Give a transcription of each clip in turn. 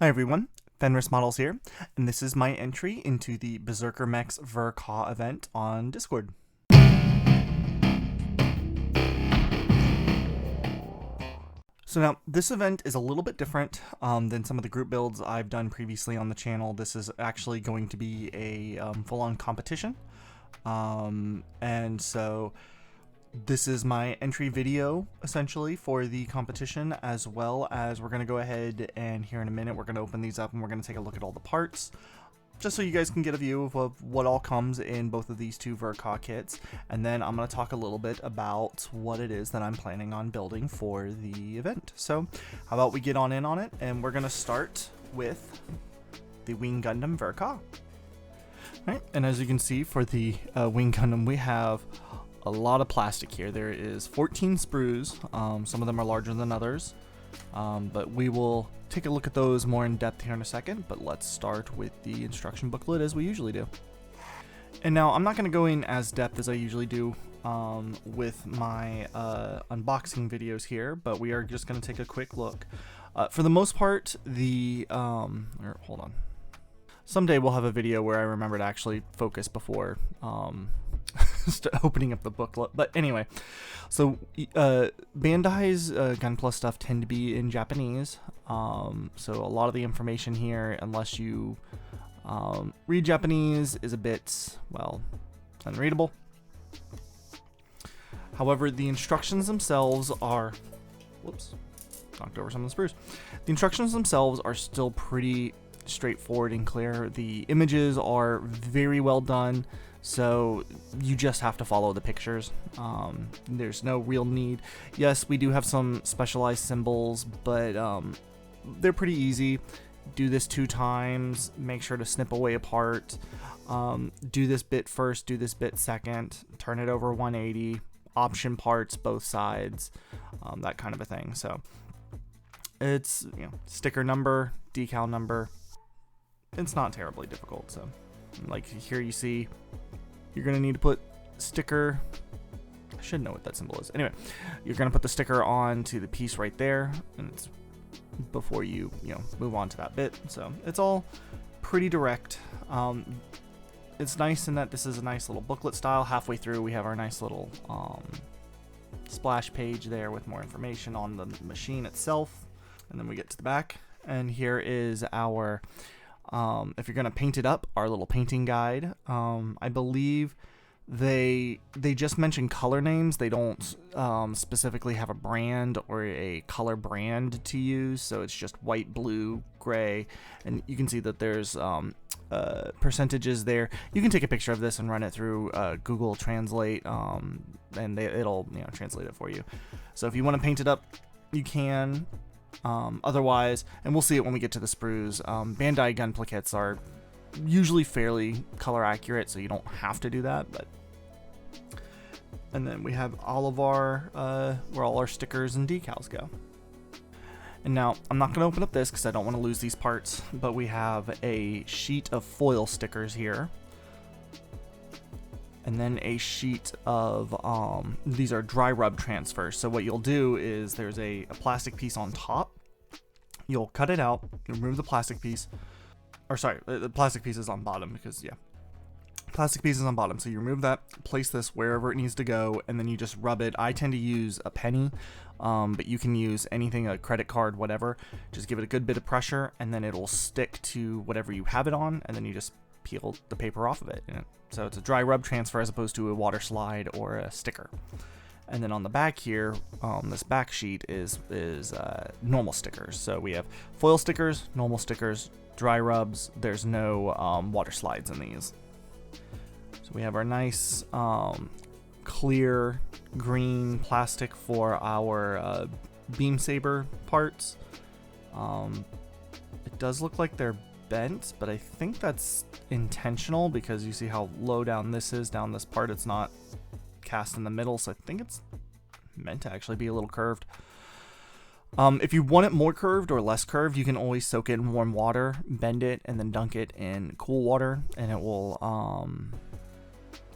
Hi everyone, Fenris Models here, and this is my entry into the BerserkerMechs VerCaw event on Discord. So now, this event is a little bit different than some of the group builds I've done previously on the channel. This is actually going to be a full-on competition, and so this is my entry video, essentially, for the competition, as well as we're going to go ahead and here in a minute, we're going to open these up and we're going to take a look at all the parts, just so you guys can get a view of what all comes in both of these two VerCaw kits. And then I'm going to talk a little bit about what it is that I'm planning on building for the event. So how about we get on in on it, and we're going to start with the Wing Gundam VerCaw. Right, and as you can see, for the Wing Gundam, we have a lot of plastic here. There is 14 sprues. Some of them are larger than others, but we will take a look at those more in depth here in a second. But let's start with the instruction booklet as we usually do. And now I'm not going to go in as depth as I usually do with my unboxing videos here, but we are just going to take a quick look. For the most part, hold on. Someday we'll have a video where I remember to actually focus before opening up the booklet. But anyway, so Bandai's Gunpla stuff tend to be in Japanese, so a lot of the information here, unless you read Japanese, is a bit, well, unreadable. However, the instructions themselves are, whoops, knocked over some of the sprues. The instructions themselves are still pretty straightforward and clear. The images are very well done, so you just have to follow the pictures. There's no real need. Yes, we do have some specialized symbols, but they're pretty easy. Do this 2 times, make sure to snip away a part, do this bit first, do this bit second, turn it over 180, option parts both sides, that kind of a thing. So it's, you know, sticker number, decal number. It's not terribly difficult. So like here you see, you're going to need to put sticker, I should know what that symbol is. Anyway, you're going to put the sticker onto the piece right there, and it's before you move on to that bit. So it's all pretty direct. It's nice in that this is a nice little booklet style. Halfway through we have our nice little splash page there with more information on the machine itself, and then we get to the back, and here is our if you're gonna paint it up, our little painting guide. I believe they just mention color names. They don't specifically have a brand or a color brand to use, so it's just white, blue, gray, and you can see that there's percentages there. You can take a picture of this and run it through Google Translate, and it'll translate it for you. So if you want to paint it up, you can. Otherwise, and we'll see it when we get to the sprues, Bandai Gunpla kits are usually fairly color accurate, so you don't have to do that. But and then we have all of our where all our stickers and decals go. And now I'm not going to open up this because I don't want to lose these parts, but we have a sheet of foil stickers here, and then a sheet of these are dry rub transfers. So what you'll do is there's a plastic piece on top. You'll cut it out, remove the plastic piece, or sorry, the plastic piece is on bottom because plastic piece is on bottom. So you remove that, place this wherever it needs to go, and then you just rub it. I tend to use a penny, but you can use anything, a credit card, whatever. Just give it a good bit of pressure, and then it'll stick to whatever you have it on, and then you just peel the paper off of it. So it's a dry rub transfer as opposed to a water slide or a sticker. And then on the back here, this back sheet is normal stickers. So we have foil stickers, normal stickers, dry rubs. There's no water slides in these. So we have our nice clear green plastic for our beam saber parts. It does look like they're bent, but I think that's intentional because you see how low down this is. Down this part, it's not cast in the middle, so I think it's meant to actually be a little curved. If you want it more curved or less curved, you can always soak it in warm water, bend it, and then dunk it in cool water, and it will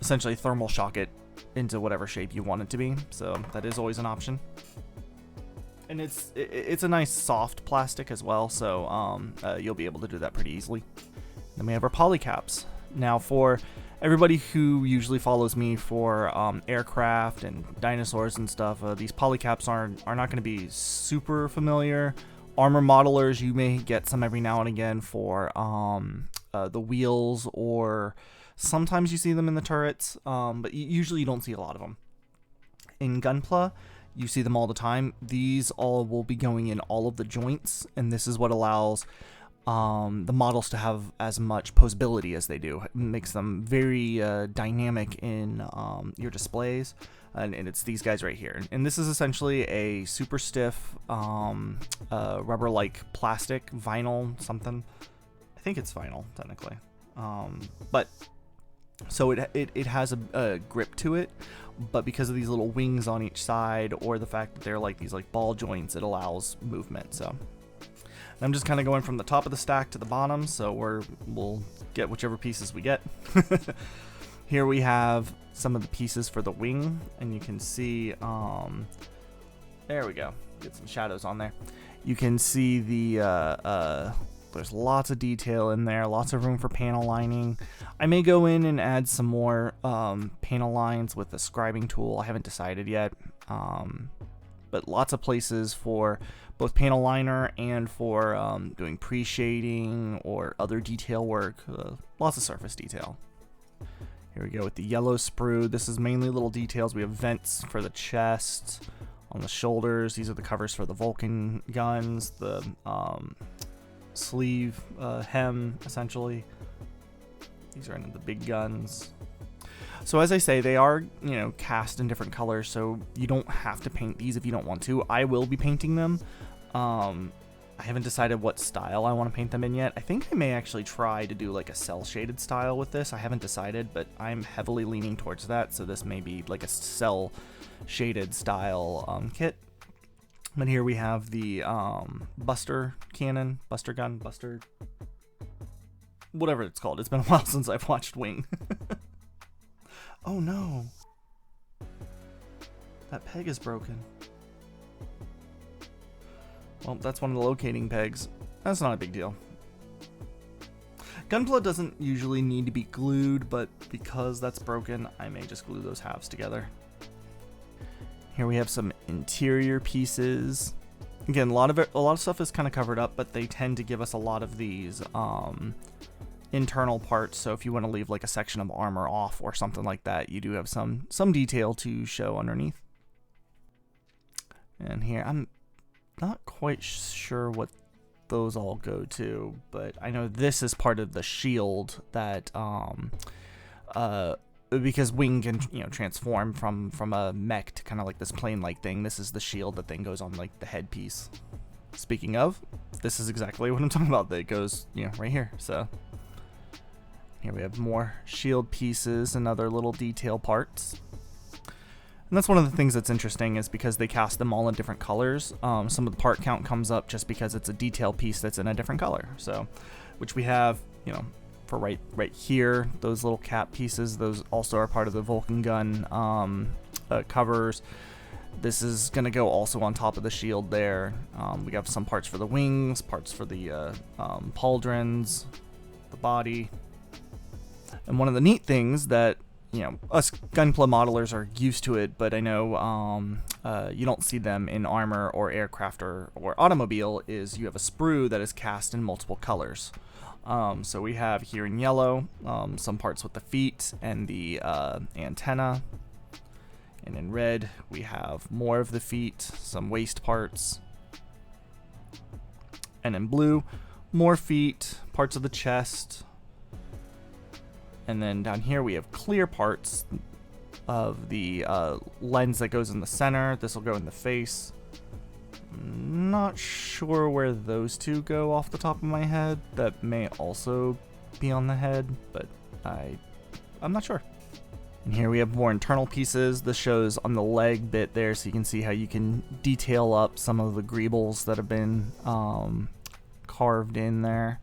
essentially thermal shock it into whatever shape you want it to be. So that is always an option. And it's a nice soft plastic as well, so you'll be able to do that pretty easily. Then we have our polycaps. Now for everybody who usually follows me for aircraft and dinosaurs and stuff, these polycaps are not going to be super familiar. Armor modelers, you may get some every now and again for the wheels, or sometimes you see them in the turrets, but usually you don't see a lot of them. In Gunpla, you see them all the time. These all will be going in all of the joints, and this is what allows the models to have as much posability as they do. It makes them very dynamic in your displays, and it's these guys right here. And this is essentially a super stiff rubber-like plastic, vinyl something. I think it's vinyl technically, but so it has a grip to it. But because of these little wings on each side, or the fact that they're like these like ball joints, it allows movement. So I'm just kind of going from the top of the stack to the bottom, so we'll get whichever pieces we get. Here we have some of the pieces for the wing, and you can see, there we go, get some shadows on there. You can see the, there's lots of detail in there, lots of room for panel lining. I may go in and add some more panel lines with the scribing tool. I haven't decided yet, but lots of places for both panel liner and for doing pre-shading or other detail work. Lots of surface detail. Here we go with the yellow sprue. This is mainly little details. We have vents for the chest, on the shoulders. These are the covers for the Vulcan guns, the sleeve hem, essentially. These are into the big guns. So as I say, they are, cast in different colors, so you don't have to paint these if you don't want to. I will be painting them. I haven't decided what style I want to paint them in yet. I think I may actually try to do like a cell shaded style with this. I haven't decided, but I'm heavily leaning towards that, so this may be like a cell shaded style kit. But here we have the Buster cannon, Buster gun, Buster, whatever it's called. It's been a while since I've watched Wing. Oh no, that peg is broken. Well, that's one of the locating pegs. That's not a big deal. Gunpla doesn't usually need to be glued, but because that's broken, I may just glue those halves together. Here we have some interior pieces. Again, a lot of stuff is kind of covered up, but they tend to give us a lot of these internal parts. So if you want to leave like a section of armor off or something like that, you do have some detail to show underneath. And here, I'm not quite sure what those all go to, but I know this is part of the shield that because Wing can transform from a mech to kind of like this plane-like thing. This is the shield that then goes on like the headpiece. Speaking of, this is exactly what I'm talking about. That goes right here. So here we have more shield pieces and other little detail parts. And that's one of the things that's interesting, is because they cast them all in different colors. Some of the part count comes up just because it's a detail piece that's in a different color. So, which we have, for right here, those little cap pieces. Those also are part of the Vulcan gun covers. This is gonna go also on top of the shield there. We have some parts for the wings, parts for the pauldrons, the body. And one of the neat things that us Gunpla modelers are used to it, but I know you don't see them in armor or aircraft or automobile, is you have a sprue that is cast in multiple colors. So we have here in yellow some parts with the feet and the antenna, and in red we have more of the feet, some waist parts, and in blue more feet, parts of the chest. And then down here we have clear parts of the lens that goes in the center. This will go in the face. Not sure where those two go off the top of my head. That may also be on the head, but I'm not sure. And here we have more internal pieces. This shows on the leg bit there, so you can see how you can detail up some of the greebles that have been carved in there.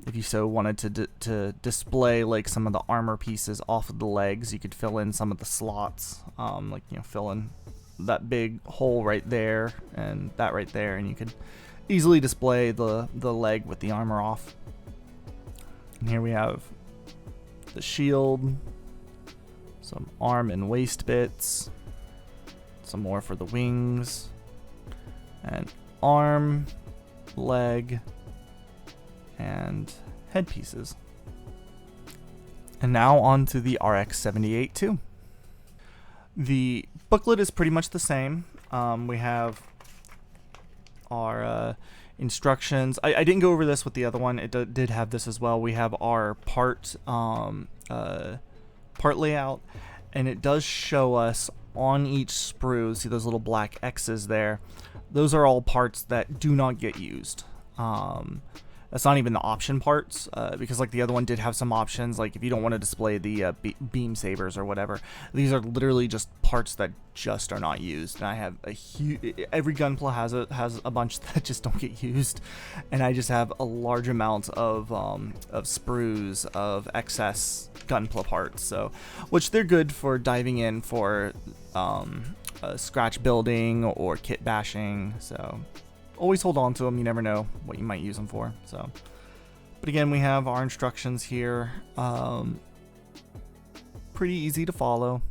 If you so wanted to display like some of the armor pieces off of the legs, you could fill in some of the slots, fill in that big hole right there and that right there, and you could easily display the leg with the armor off. And here we have the shield, some arm and waist bits, some more for the wings, and arm, leg, and head pieces. And now on to the RX-78-2. The booklet is pretty much the same. We have our instructions. I didn't go over this with the other one. It did have this as well. We have our part layout, and it does show us on each sprue. See those little black X's there? Those are all parts that do not get used. That's not even the option parts, because like the other one did have some options, like if you don't want to display the beam sabers or whatever. These are literally just parts that just are not used. And I have a huge, every Gunpla has a bunch that just don't get used, and I just have a large amount of sprues of excess Gunpla parts. So, which they're good for diving in for scratch building or kit bashing. So. Always hold on to them. You never know what you might use them for. So, but again, we have our instructions here. Pretty easy to follow.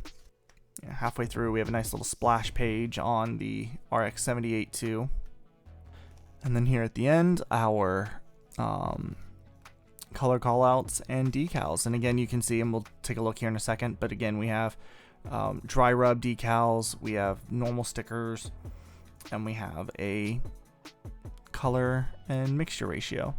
Yeah, halfway through, we have a nice little splash page on the RX-78-2, and then here at the end, our color callouts and decals. And again, you can see, and we'll take a look here in a second. But again, we have dry rub decals, we have normal stickers, and we have a color and mixture ratio.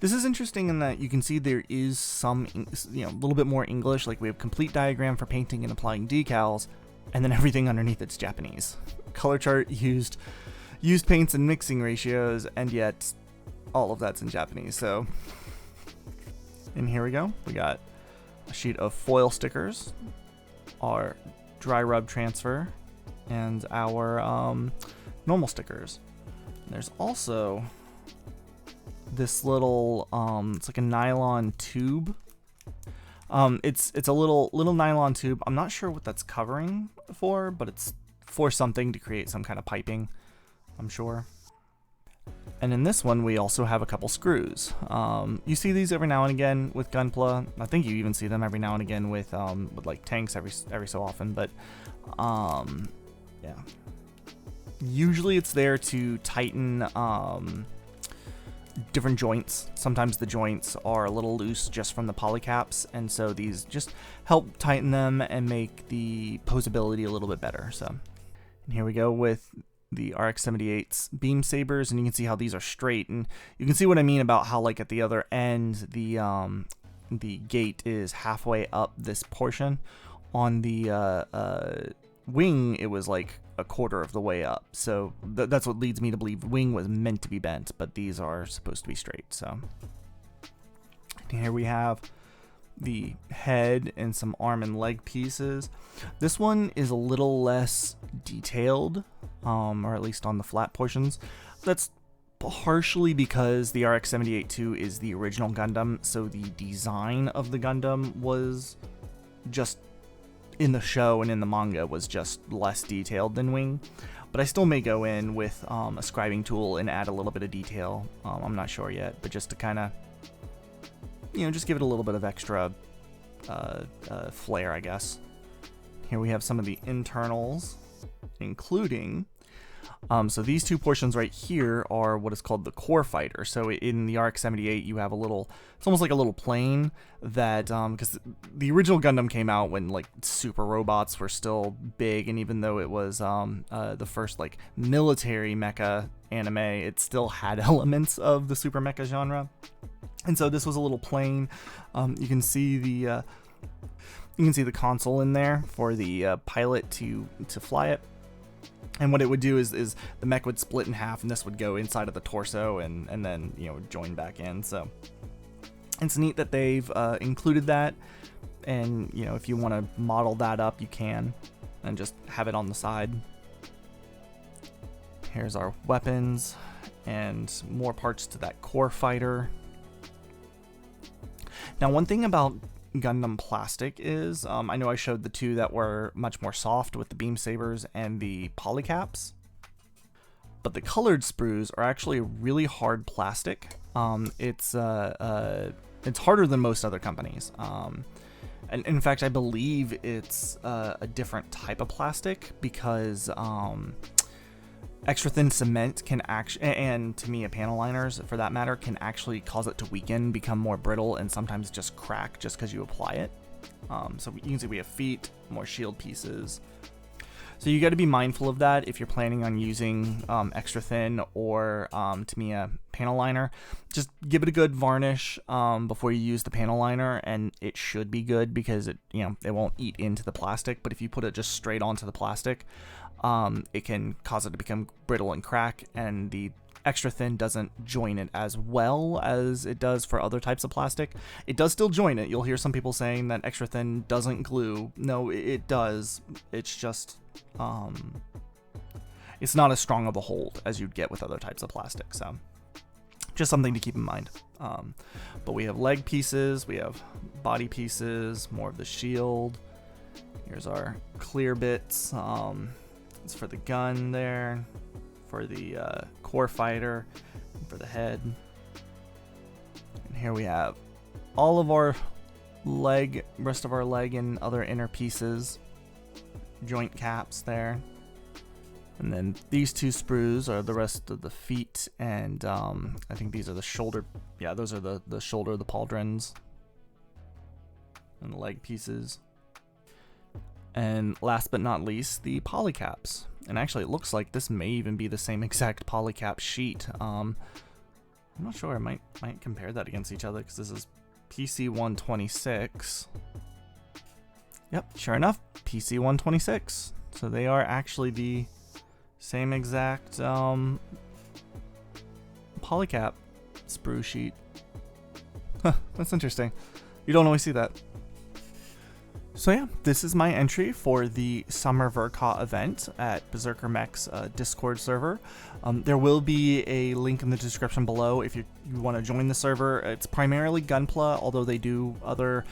This is interesting in that you can see there is some, a little bit more English. Like we have complete diagram for painting and applying decals, and then everything underneath it's Japanese. Color chart, used paints and mixing ratios, and yet all of that's in Japanese. So, and here we go. We got a sheet of foil stickers, our dry rub transfer, and our normal stickers. There's also this little it's like a nylon tube. It's a little nylon tube. I'm not sure what that's covering for, but it's for something to create some kind of piping, I'm sure. And in this one, we also have a couple screws. You see these every now and again with Gunpla. I think you even see them every now and again with like tanks every so often. But yeah. Usually it's there to tighten different joints. Sometimes the joints are a little loose just from the polycaps, and so these just help tighten them and make the posability a little bit better. So, and here we go with the RX-78's beam sabers, and you can see how these are straight, and you can see what I mean about how like at the other end the gate is halfway up this portion. On the wing, it was like a quarter of the way up, so that's what leads me to believe wing was meant to be bent, but these are supposed to be straight. So and here we have the head and some arm and leg pieces. This one is a little less detailed, or at least on the flat portions. That's partially because the RX-78-2 is the original Gundam, so the design of the Gundam was just in the show and in the manga was just less detailed than Wing, but I still may go in with a scribing tool and add a little bit of detail. I'm not sure yet, but just to kind of, just give it a little bit of extra flair, I guess. Here we have some of the internals, including, so these two portions right here are what is called the core fighter. So in the RX-78, you have a little, it's almost like a little plane that, because the original Gundam came out when like super robots were still big, and even though it was the first like military mecha anime, it still had elements of the super mecha genre. And so this was a little plane. You can see the console in there for the pilot to fly it. And what it would do is the mech would split in half, and this would go inside of the torso and then join back in. So it's neat that they've included that, and if you want to model that up, you can, and just have it on the side. Here's our weapons and more parts to that core fighter. Now, one thing about Gundam plastic is. I know I showed the two that were much more soft with the beam sabers and the polycaps, but the colored sprues are actually a really hard plastic. It's harder than most other companies. And in fact, I believe it's a different type of plastic because extra thin cement can actually, and Tamiya panel liners for that matter, can actually cause it to weaken, become more brittle, and sometimes just crack just because you apply it. So you can see we have feet, more shield pieces. So you got to be mindful of that if you're planning on using extra thin or Tamiya panel liner. Just give it a good varnish before you use the panel liner, and it should be good because it won't eat into the plastic. But if you put it just straight onto the plastic, it can cause it to become brittle and crack, and the extra thin doesn't join it as well as it does for other types of plastic. It does still join it. You'll hear some people saying that extra thin doesn't glue. No, it does. It's just it's not as strong of a hold as you'd get with other types of plastic. So just something to keep in mind. But we have leg pieces, we have body pieces, more of the shield. Here's our clear bits. It's for the gun there, for the core fighter, and for the head. And here we have all of our rest of our leg and other inner pieces, joint caps there. And then these two sprues are the rest of the feet, and I think these are the shoulder. Yeah, those are the shoulder, the pauldrons, and the leg pieces. And last but not least, the polycaps. And actually, it looks like this may even be the same exact polycap sheet. I'm not sure. I might compare that against each other because this is PC126. Yep, sure enough, PC126. So they are actually the same exact polycap sprue sheet. Huh, that's interesting. You don't always see that. So yeah, this is my entry for the Summer Verka event at BerserkerMechs Discord server. There will be a link in the description below if you want to join the server. It's primarily Gunpla, although they do other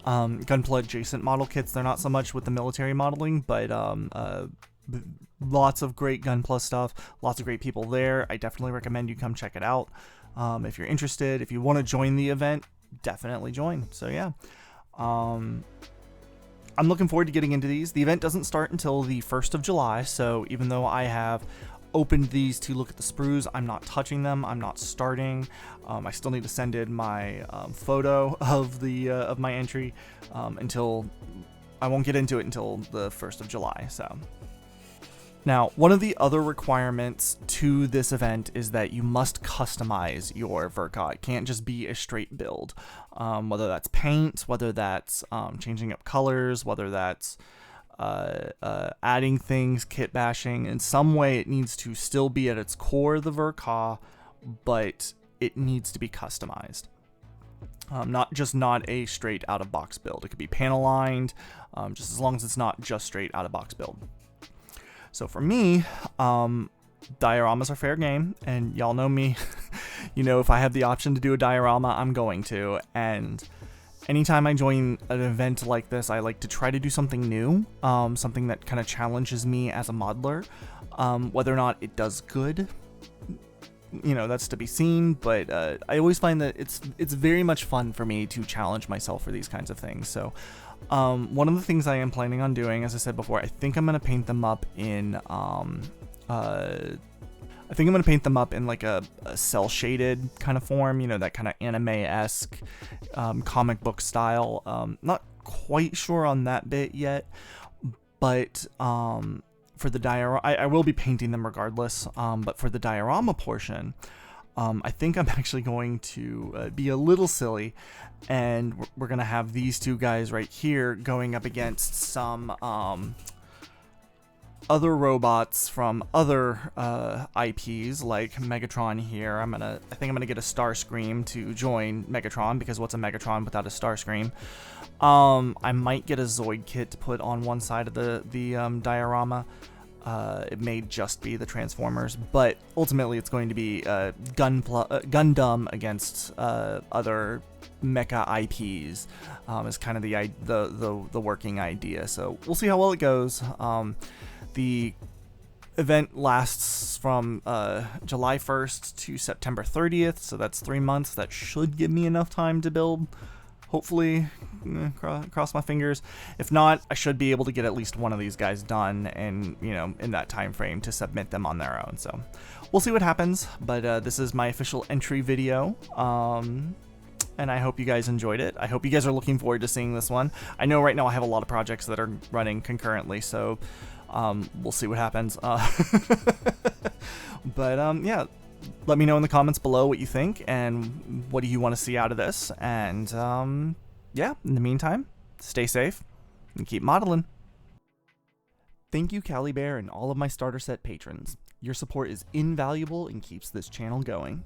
Gunpla adjacent model kits. They're not so much with the military modeling, but lots of great Gunpla stuff, lots of great people there. I definitely recommend you come check it out. If you're interested, if you want to join the event, definitely join. So yeah. I'm looking forward to getting into these. The event doesn't start until the 1st of July, so even though I have opened these to look at the sprues, I'm not touching them, I'm not starting. I still need to send in my photo of the of my entry until I won't get into it until the 1st of July. So now, one of the other requirements to this event is that you must customize your Verka. It can't just be a straight build. Whether that's paint, whether that's changing up colors, whether that's adding things, kit bashing. In some way, it needs to still be at its core the Verka, but it needs to be customized. Not a straight out-of-box build. It could be panel lined, just as long as it's not just straight out-of-box build. So for me, dioramas are fair game, and y'all know me. If I have the option to do a diorama, I'm going to. And anytime I join an event like this, I like to try to do something new, something that kind of challenges me as a modeler. Whether or not it does good, that's to be seen. But I always find that it's very much fun for me to challenge myself for these kinds of things. So. One of the things I am planning on doing, as I said before, I think I'm going to paint them up in, like a cell shaded kind of form, that kind of anime-esque, comic book style. Not quite sure on that bit yet, but, for the diorama, I will be painting them regardless, but for the diorama portion, I think I'm actually going to be a little silly, and we're going to have these two guys right here going up against some other robots from other IPs like Megatron here. I think I'm gonna get a Starscream to join Megatron, because what's a Megatron without a Starscream? I might get a Zoid kit to put on one side of the diorama. It may just be the Transformers, but ultimately it's going to be Gundam against other mecha IPs is kind of the working idea. So we'll see how well it goes. The event lasts from July 1st to September 30th, so that's 3 months. That should give me enough time to build. Hopefully, cross my fingers. If not, I should be able to get at least one of these guys done, and in that time frame to submit them on their own. So we'll see what happens. But this is my official entry video, and I hope you guys enjoyed it. I hope you guys are looking forward to seeing this one. I know right now I have a lot of projects that are running concurrently, so we'll see what happens. But yeah. Let me know in the comments below what you think and what do you want to see out of this. And yeah, in the meantime, stay safe and keep modeling. Thank you, Cali Bear, and all of my starter set patrons. Your support is invaluable and keeps this channel going.